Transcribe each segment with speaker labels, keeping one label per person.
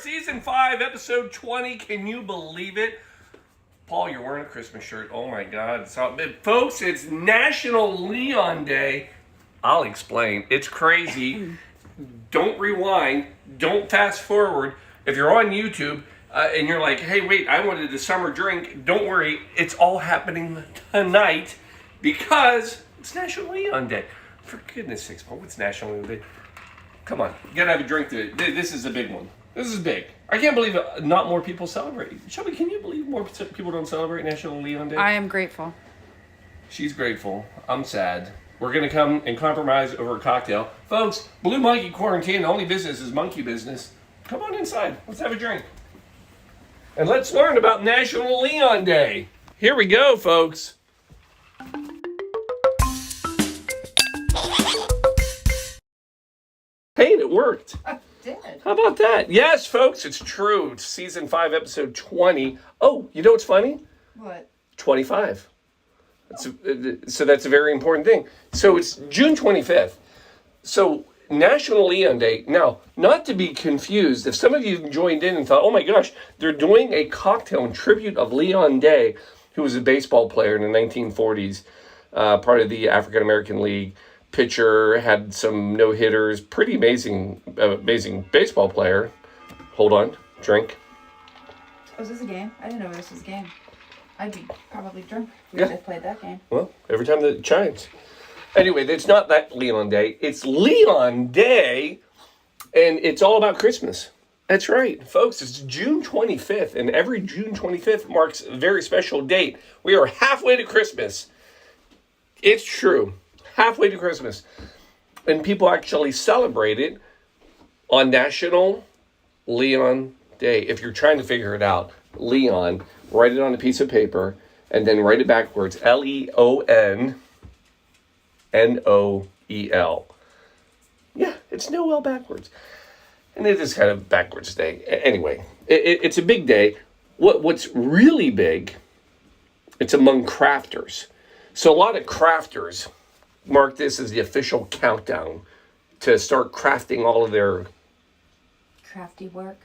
Speaker 1: Season 5, Episode 20. Can you believe it? Paul, you're wearing a Christmas shirt. Oh my God. Folks, it's National Leon Day. I'll explain. It's crazy. Don't rewind. Don't fast forward. If you're on YouTube and you're like, hey, wait, I wanted a summer drink, don't worry. It's all happening tonight because it's National Leon Day. For goodness sakes, Paul, what's National Leon Day? Come on, you gotta have a drink today. This is a big one. This is big. I can't believe not more people celebrate. Shelby, can you believe more people don't celebrate National Leon Day?
Speaker 2: I am grateful.
Speaker 1: She's grateful. I'm sad. We're gonna come and compromise over a cocktail. Folks, Blue Monkey Quarantine, the only business is monkey business. Come on inside. Let's have a drink. And let's learn about National Leon Day. Here we go, folks. Hey, it worked.
Speaker 2: I did.
Speaker 1: How about that? Yes, folks, it's true. It's Season 5, Episode 20. Oh, you know what's funny?
Speaker 2: What?
Speaker 1: 25. So that's a very important thing. So it's June 25th. So National Leon Day. Now, not to be confused, if some of you joined in and thought, oh my gosh, they're doing a cocktail in tribute of Leon Day, who was a baseball player in the 1940s, part of the African American League. Pitcher, had some no-hitters, pretty amazing baseball player. Hold on, drink.
Speaker 2: Oh, is this a game? I didn't know this was a game. I'd be probably drunk if
Speaker 1: Yeah.
Speaker 2: I played that game.
Speaker 1: Well, every time that it chimes. Anyway, it's not that Leon Day. It's Leon Day, and it's all about Christmas. That's right, folks. It's June 25th, and every June 25th marks a very special date. We are halfway to Christmas. It's true. Halfway to Christmas. And people actually celebrate it on National Leon Day. If you're trying to figure it out, Leon, write it on a piece of paper and then write it backwards. Leonnoel. Yeah, it's Noel backwards. And it is kind of backwards day. Anyway, it's a big day. What's really big, it's among crafters. So a lot of crafters mark this as the official countdown to start crafting all of their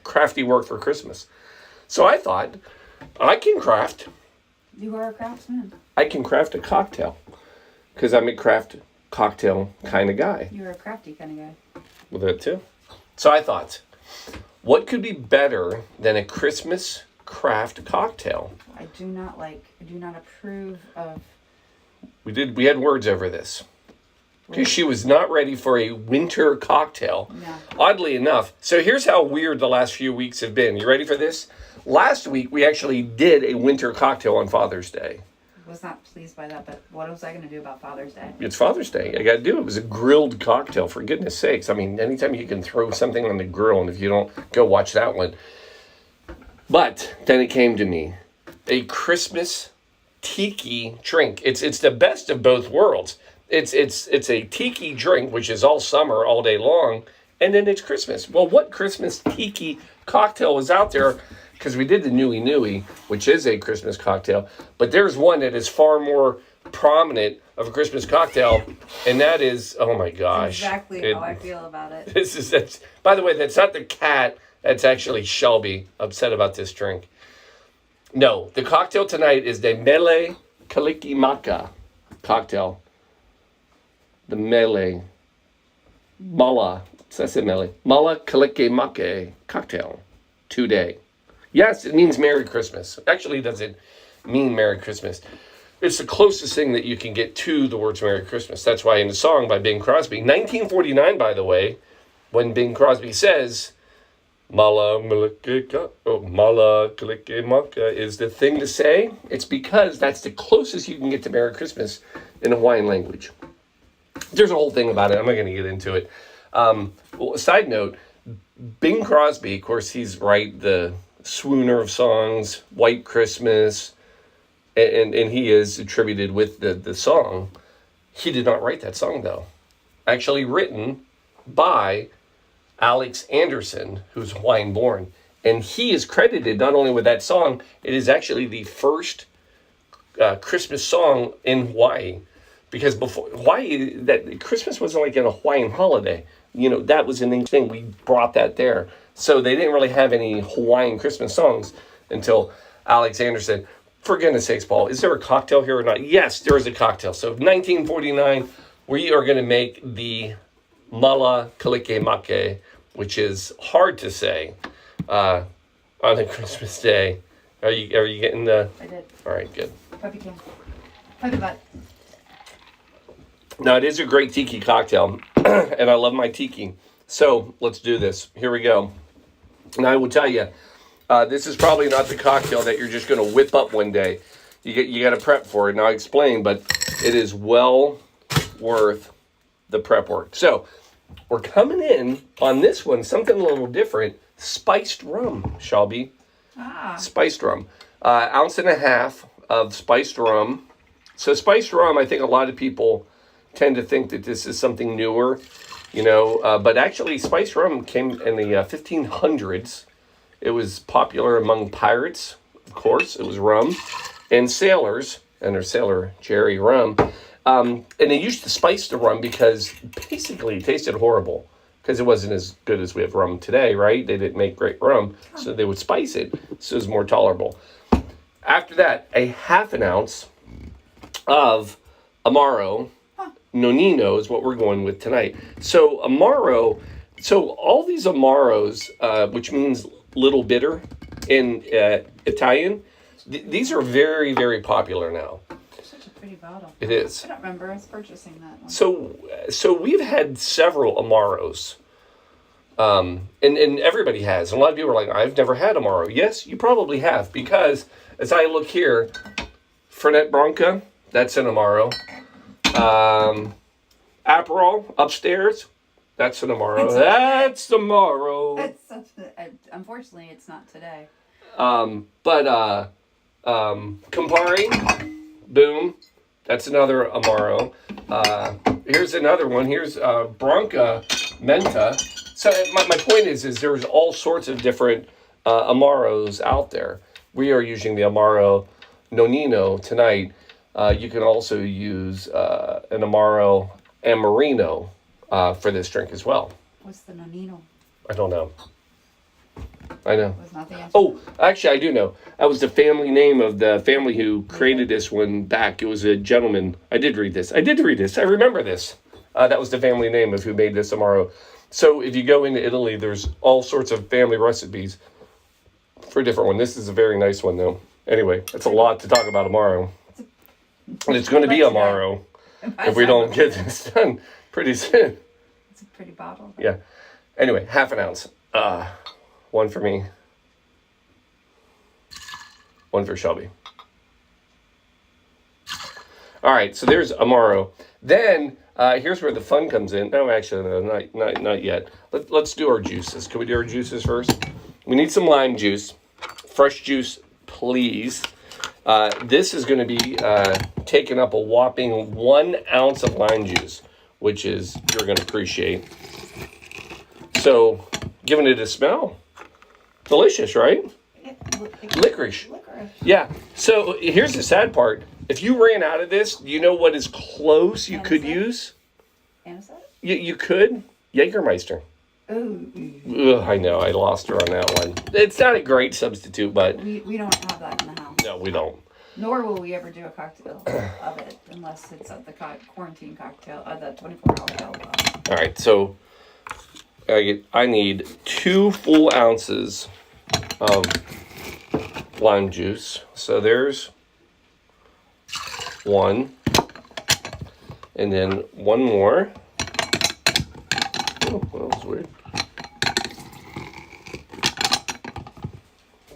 Speaker 2: Crafty work
Speaker 1: for Christmas. So I thought, I can craft.
Speaker 2: You are a craftsman.
Speaker 1: I can craft a cocktail because I'm a craft cocktail kind of guy.
Speaker 2: You're a crafty kind of guy.
Speaker 1: Well, that too. So I thought, what could be better than a Christmas craft cocktail?
Speaker 2: I do not approve of.
Speaker 1: We had words over this. Because she was not ready for a winter cocktail.
Speaker 2: No.
Speaker 1: Oddly enough. So here's how weird the last few weeks have been. You ready for this? Last week, we actually did a winter cocktail on Father's Day.
Speaker 2: I was not pleased by that, but what was I going to do about Father's Day?
Speaker 1: It's Father's Day. I got to do it. It was a grilled cocktail, for goodness sakes. I mean, anytime you can throw something on the grill, and if you don't, go watch that one. But then it came to me. A Christmas tiki drink. It's the best of both worlds. It's a tiki drink, which is all summer, all day long, and then it's Christmas. Well, what Christmas tiki cocktail was out there? Because we did the Nui Nui, which is a Christmas cocktail, but there's one that is far more prominent of a Christmas cocktail, and that is, oh my gosh.
Speaker 2: That's exactly how I feel about it.
Speaker 1: That's, by the way, that's not the cat. That's actually Shelby upset about this drink. No, the cocktail tonight is the Mele Kalikimaka Cocktail. The Mele Kalikimaka Cocktail today. Yes, it means Merry Christmas. Actually, it doesn't mean Merry Christmas. It's the closest thing that you can get to the words Merry Christmas. That's why in the song by Bing Crosby, 1949, by the way, when Bing Crosby says, Mele Kalikimaka is the thing to say, it's because that's the closest you can get to Merry Christmas in Hawaiian language. There's a whole thing about it. I'm not going to get into it. Side note, Bing Crosby, of course, he's the swooner of songs, White Christmas, and he is attributed with the song. He did not write that song, though. Actually written by Alex Anderson, who's Hawaiian born. And he is credited not only with that song, it is actually the first Christmas song in Hawaii. Because before Hawaii, that Christmas wasn't like a Hawaiian holiday. You know, that was a thing. We brought that there. So they didn't really have any Hawaiian Christmas songs until Alexander said, for goodness sakes, Paul, is there a cocktail here or not? Yes, there is a cocktail. So 1949, we are going to make the Mele Kalikimaka, which is hard to say on a Christmas day. Are you getting the...
Speaker 2: I did.
Speaker 1: All right, good.
Speaker 2: Puppy king. Puppy butt.
Speaker 1: Now, it is a great tiki cocktail, and I love my tiki. So let's do this. Here we go. And I will tell you, this is probably not the cocktail that you're just going to whip up one day. You got to prep for it, and I'll explain, but it is well worth the prep work. So we're coming in on this one, something a little different, spiced rum, Shelby. Spiced rum. Ounce and a half of spiced rum. So spiced rum, I think a lot of people tend to think that this is something newer, but actually spiced rum came in the 1500s. It was popular among pirates, of course. It was rum, and sailors, and their sailor cherry rum. And they used to spice the rum because basically it tasted horrible because it wasn't as good as we have rum today, right? They didn't make great rum, so they would spice it so it was more tolerable. After that, a half an ounce of Amaro Nonino is what we're going with tonight. So Amaro, all these Amaros, which means little bitter in Italian, these are very, very popular now.
Speaker 2: Such a pretty bottle.
Speaker 1: It is.
Speaker 2: I don't remember us purchasing that one.
Speaker 1: So we've had several Amaros. And everybody has. And a lot of people are like, I've never had Amaro. Yes, you probably have, because as I look here, Fernet Branca, that's an Amaro. Aperol upstairs, that's an Amaro. That's Amaro.
Speaker 2: That's such unfortunately, it's not today.
Speaker 1: But Campari, boom, that's another Amaro. Here's another one. Here's Branca Menta. So my point is there's all sorts of different Amaros out there. We are using the Amaro Nonino tonight. You can also use an Amaro Amorino for this drink as well.
Speaker 2: What's the Nonino?
Speaker 1: I don't know. I know.
Speaker 2: Was not the answer.
Speaker 1: Oh, actually, I do know. That was the family name of the family who created this one back. It was a gentleman. I did read this. I remember this. That was the family name of who made this Amaro. So if you go into Italy, there's all sorts of family recipes for a different one. This is a very nice one, though. Anyway, that's a lot to talk about Amaro. And it's going to be Amaro if we don't get this done pretty soon.
Speaker 2: It's a pretty bottle.
Speaker 1: Yeah. Anyway, half an ounce. One for me. One for Shelby. All right, so there's Amaro. Then here's where the fun comes in. No, actually, no, not yet. Let's do our juices. Can we do our juices first? We need some lime juice. Fresh juice, please. This is going to be taking up a whopping 1 ounce of lime juice, which is you're going to appreciate. So, giving it a smell. Delicious, right? Licorice. Yeah. So, here's the sad part. If you ran out of this, you know what is close you could use?
Speaker 2: Anisette?
Speaker 1: You could? Jägermeister.
Speaker 2: Ooh.
Speaker 1: Ugh, I know. I lost her on that one. It's not a great substitute, but...
Speaker 2: We don't have that in the house.
Speaker 1: No, we don't.
Speaker 2: Nor will we ever do a cocktail of it unless it's at the quarantine cocktail, the 24-hour cocktail.
Speaker 1: All right, so I need 2 full ounces of lime juice. So there's 1. And then 1 more. Oh, that was weird.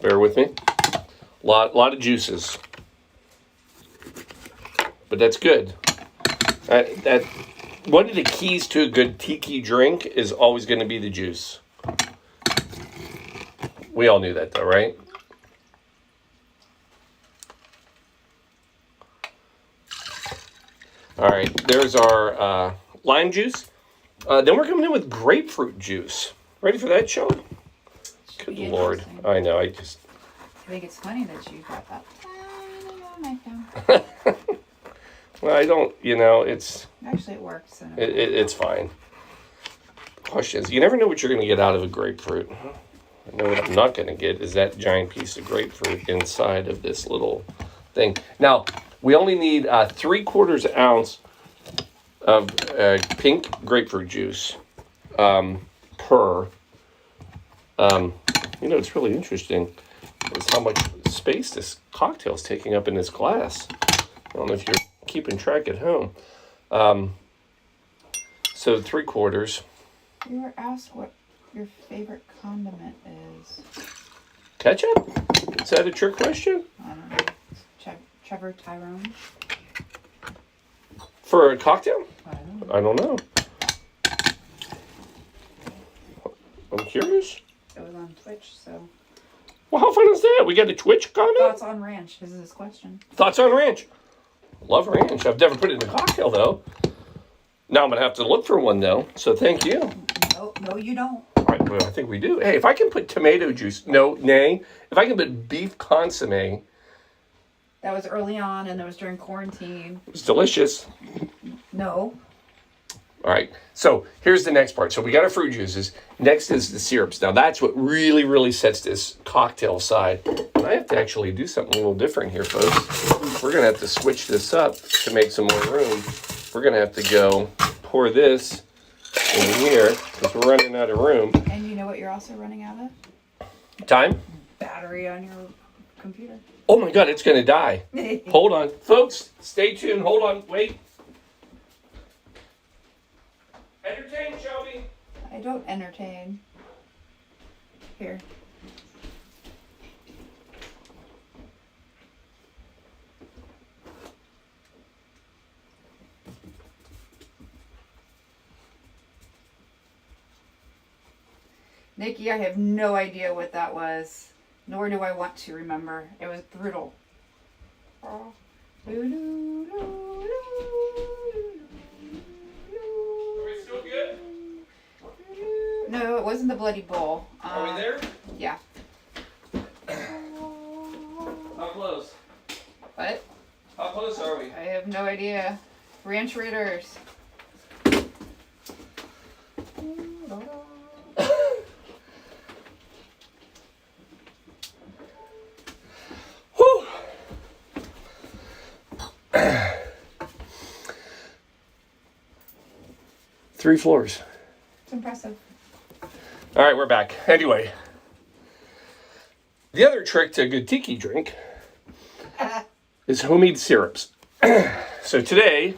Speaker 1: Bear with me. Lot of juices. But that's good. One of the keys to a good tiki drink is always going to be the juice. We all knew that, though, right? All right, there's our lime juice. Then we're coming in with grapefruit juice. Ready for that, Sean? Good Lord. I know, I
Speaker 2: think it's funny that you got that.
Speaker 1: Well, I don't, it's...
Speaker 2: Actually, it works. So
Speaker 1: it's fine. Question is, you never know what you're going to get out of a grapefruit. I know what I'm not going to get is that giant piece of grapefruit inside of this little thing. Now, we only need 3/4 ounce of pink grapefruit juice per. It's really interesting is how much space this cocktail is taking up in this glass. I don't know if you're keeping track at home. So 3/4.
Speaker 2: You were asked what your favorite condiment is.
Speaker 1: Ketchup? Is that a trick question?
Speaker 2: I don't know. Trevor Tyrone?
Speaker 1: For a cocktail?
Speaker 2: I don't know.
Speaker 1: I'm curious.
Speaker 2: It was on Twitch, so.
Speaker 1: Well, how fun is that? We got a Twitch comment?
Speaker 2: Thoughts on ranch is his question.
Speaker 1: Thoughts on ranch? Love ranch. I've never put it in a cocktail, though. Now I'm going to have to look for one, though. So thank you.
Speaker 2: No, you don't.
Speaker 1: Well, I think we do. Hey, if I can put tomato juice, if I can put beef consomme.
Speaker 2: That was early on, and it was during quarantine.
Speaker 1: It was delicious.
Speaker 2: No.
Speaker 1: All right, so here's the next part. So we got our fruit juices. Next is the syrups. Now that's what really, really sets this cocktail aside. And I have to actually do something a little different here, folks. We're gonna have to switch this up to make some more room. We're gonna have to go pour this in here because we're running out of room.
Speaker 2: And you know what you're also running out of?
Speaker 1: Time?
Speaker 2: Battery on your computer.
Speaker 1: Oh my God, it's gonna die. Hold on, folks, stay tuned, hold on, wait. Entertain, Shelby.
Speaker 2: I don't entertain. Here. Nikki, I have no idea what that was, nor do I want to remember. It was brutal. Oh.
Speaker 1: Still good?
Speaker 2: No, it wasn't the bloody bowl.
Speaker 1: Are we there?
Speaker 2: Yeah.
Speaker 1: How close?
Speaker 2: What?
Speaker 1: How close are we?
Speaker 2: I have no idea. Ranch Raiders.
Speaker 1: Whew. 3 floors.
Speaker 2: It's impressive.
Speaker 1: All right, we're back. Anyway, the other trick to a good tiki drink is homemade syrups. So today,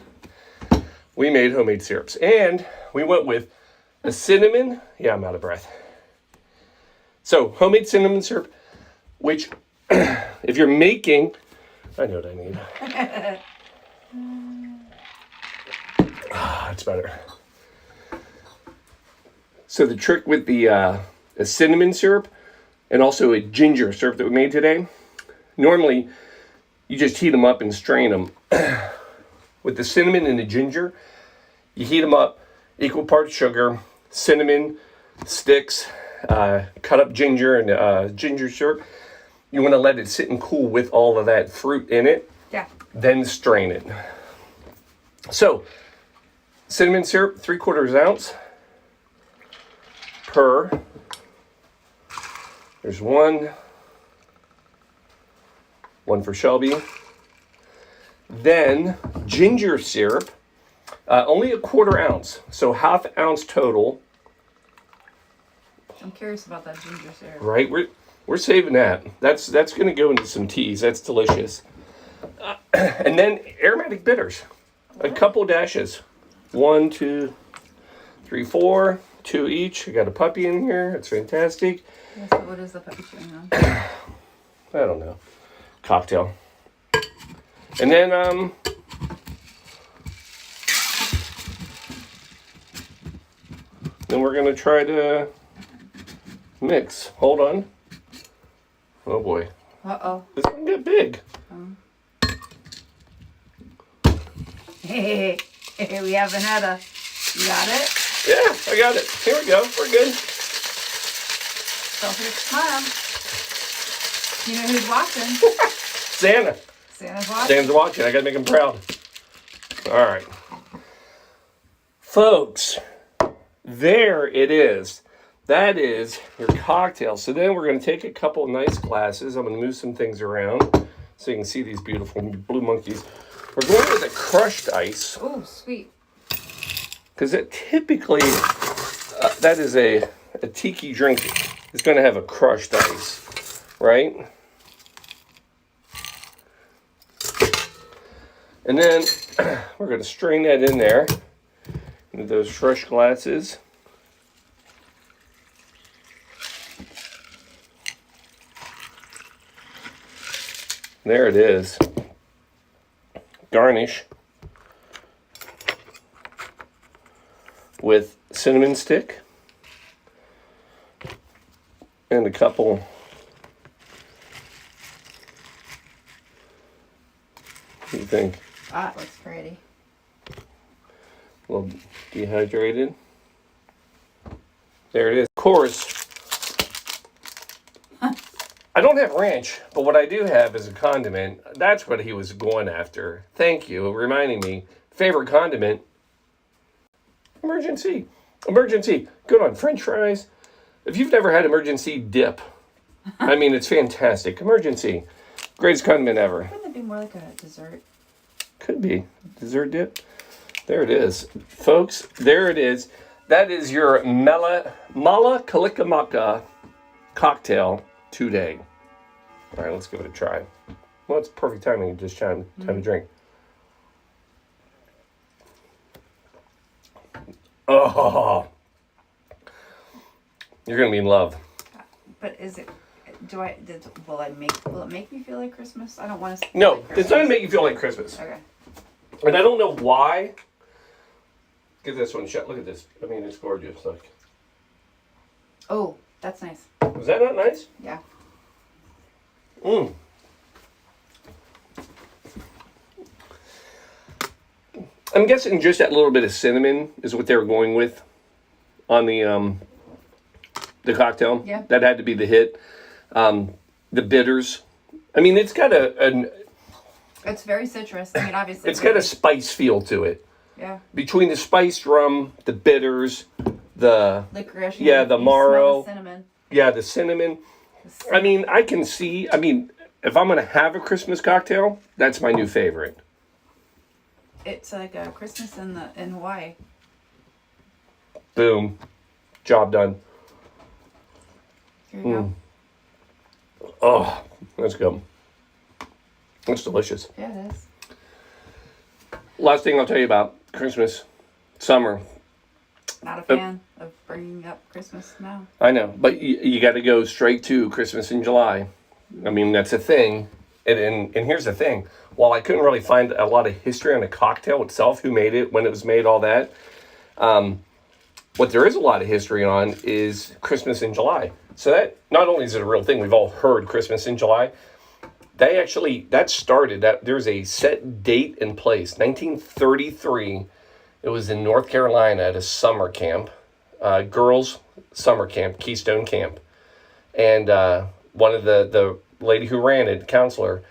Speaker 1: we made homemade syrups. And we went with a cinnamon. Yeah, I'm out of breath. So, homemade cinnamon syrup, which, if you're making, I know what I need. That's better. So the trick with the cinnamon syrup and also a ginger syrup that we made today, normally you just heat them up and strain them. With the cinnamon and the ginger, you heat them up, equal parts sugar, cinnamon, sticks, cut up ginger and ginger syrup. You want to let it sit and cool with all of that fruit in it.
Speaker 2: Yeah.
Speaker 1: Then strain it. So, cinnamon syrup, 3/4 ounce per. There's one for Shelby. Then ginger syrup, only 1/4 ounce, so 1/2 ounce total.
Speaker 2: I'm curious about that ginger syrup.
Speaker 1: Right, we're saving that. That's going to go into some teas. That's delicious. And then aromatic bitters, a couple dashes. 1, 2, 3, 4, 2 each. I got a puppy in here. It's fantastic.
Speaker 2: Yes, but what is the puppy chewing on?
Speaker 1: I don't know. Cocktail. And then we're gonna try to mix. Hold on. Oh boy.
Speaker 2: Uh-oh.
Speaker 1: This one get big.
Speaker 2: Hey, we have Vanetta. You got it?
Speaker 1: Yeah, I got it. Here we go. We're good.
Speaker 2: Don't forget to smile. You know who's watching?
Speaker 1: Santa.
Speaker 2: Santa's watching.
Speaker 1: Santa's watching. I gotta make him proud. All right. Folks, there it is. that is your cocktail. So then we're going to take a couple of nice glasses. I'm going to move some things around so you can see these beautiful blue monkeys. We're going with a crushed ice.
Speaker 2: Oh, sweet.
Speaker 1: Because it typically, that is a tiki drink. It's going to have a crushed ice, right? And then we're going to strain that in there into those fresh glasses. There it is. Garnish with cinnamon stick and a couple what do you think?
Speaker 2: That looks pretty.
Speaker 1: A little dehydrated. There it is. Of course, I don't have ranch, but what I do have is a condiment. That's what he was going after. Thank you, reminding me. Favorite condiment? Emergency. Emergency. Good on French fries. If you've never had emergency dip, I mean, it's fantastic. Emergency. Greatest condiment ever.
Speaker 2: Wouldn't it be more like a dessert?
Speaker 1: Could be. Dessert dip. There it is. Folks, there it is. That is your Mele Kalikimaka Cocktail today. All right, let's give it a try. Well, it's perfect timing. Just time to drink. Oh, you're gonna be in love.
Speaker 2: But is it? Will it make me feel like Christmas? I don't want to.
Speaker 1: No,
Speaker 2: like
Speaker 1: it's not gonna make you feel like Christmas.
Speaker 2: Okay.
Speaker 1: And I don't know why. Give this one a shot. Look at this. I mean, it's gorgeous. Look.
Speaker 2: Oh, that's nice.
Speaker 1: Was that not nice?
Speaker 2: Yeah.
Speaker 1: Mmm. I'm guessing just that little bit of cinnamon is what they were going with on the cocktail.
Speaker 2: Yeah.
Speaker 1: That had to be the hit. The bitters. I mean, it's got
Speaker 2: It's very citrus. I mean, obviously.
Speaker 1: it's got a spice feel to it.
Speaker 2: Yeah.
Speaker 1: Between the spiced rum, the bitters, the
Speaker 2: licorice.
Speaker 1: yeah, the
Speaker 2: you smell
Speaker 1: Amaro,
Speaker 2: the cinnamon.
Speaker 1: yeah, the cinnamon. I mean, I can see. I mean, if I'm gonna have a Christmas cocktail, that's my new favorite.
Speaker 2: It's like a Christmas in Hawaii.
Speaker 1: Boom, job done.
Speaker 2: Here you go.
Speaker 1: Oh, that's good. That's delicious.
Speaker 2: Yeah, it is.
Speaker 1: Last thing I'll tell you about Christmas, summer.
Speaker 2: Not a fan of bringing up Christmas now.
Speaker 1: I know, but you got to go straight to Christmas in July. I mean, that's a thing. And here's the thing. While I couldn't really find a lot of history on the cocktail itself, who made it, when it was made, all that, what there is a lot of history on is Christmas in July. So that, not only is it a real thing, we've all heard Christmas in July. That started, there's a set date in place. 1933, it was in North Carolina at a summer camp, girls' summer camp, Keystone Camp. And one of the lady who ran it, counselor,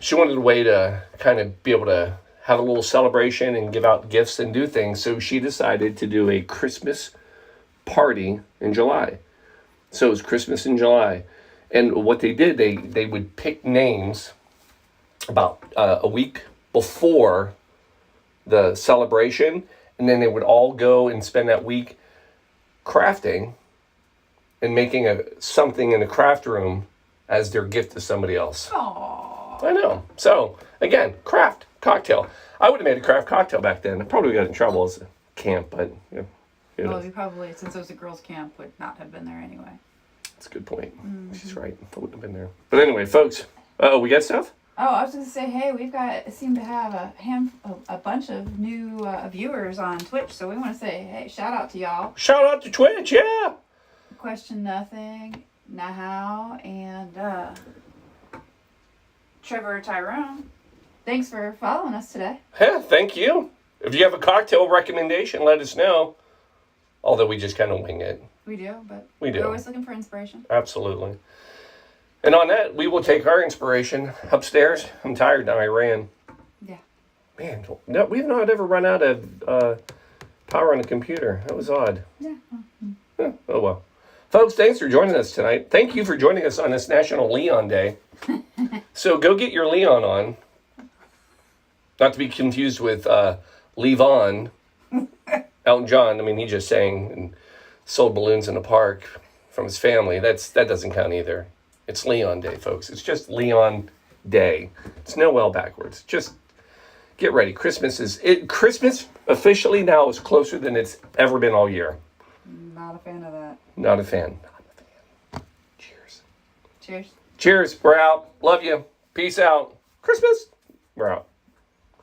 Speaker 1: she wanted a way to kind of be able to have a little celebration and give out gifts and do things. So she decided to do a Christmas party in July. So it was Christmas in July. And what they did, they would pick names about a week before the celebration, and then they would all go and spend that week crafting and making something in the craft room as their gift to somebody else.
Speaker 2: Aww.
Speaker 1: I know. So, again, craft cocktail. I would have made a craft cocktail back then. I probably got in trouble as a camp, but, you know.
Speaker 2: Well, you probably, since it was a girls' camp, would not have been there anyway.
Speaker 1: That's a good point. She's right. I wouldn't have been there. But anyway, folks. We got stuff?
Speaker 2: Oh, I was going to say, hey, seem to have a bunch of new viewers on Twitch, so we want to say, hey, shout out to y'all.
Speaker 1: Shout out to Twitch, yeah.
Speaker 2: Question Nothing, Nahau, and Trevor Tyrone. Thanks for following us today.
Speaker 1: Yeah, thank you. If you have a cocktail recommendation, let us know. Although we just kind of wing it.
Speaker 2: We do, but
Speaker 1: we do.
Speaker 2: We're always looking for inspiration.
Speaker 1: Absolutely. And on that, we will take our inspiration upstairs. I'm tired now. I ran.
Speaker 2: Yeah.
Speaker 1: Man, no, we've not ever run out of power on the computer. That was odd.
Speaker 2: Yeah.
Speaker 1: Oh, well. Folks, thanks for joining us tonight. Thank you for joining us on this National Leon Day. So go get your Leon on. Not to be confused with Levon. Elton John, I mean, he just sang and sold balloons in the park from his family. That doesn't count either. It's Leon Day, folks. It's just Leon Day. It's Noel backwards. Just get ready. Christmas officially now is closer than it's ever been all year.
Speaker 2: Not a fan of that.
Speaker 1: Not a fan. Cheers.
Speaker 2: Cheers.
Speaker 1: Cheers. We're out. Love you. Peace out. Christmas. We're out.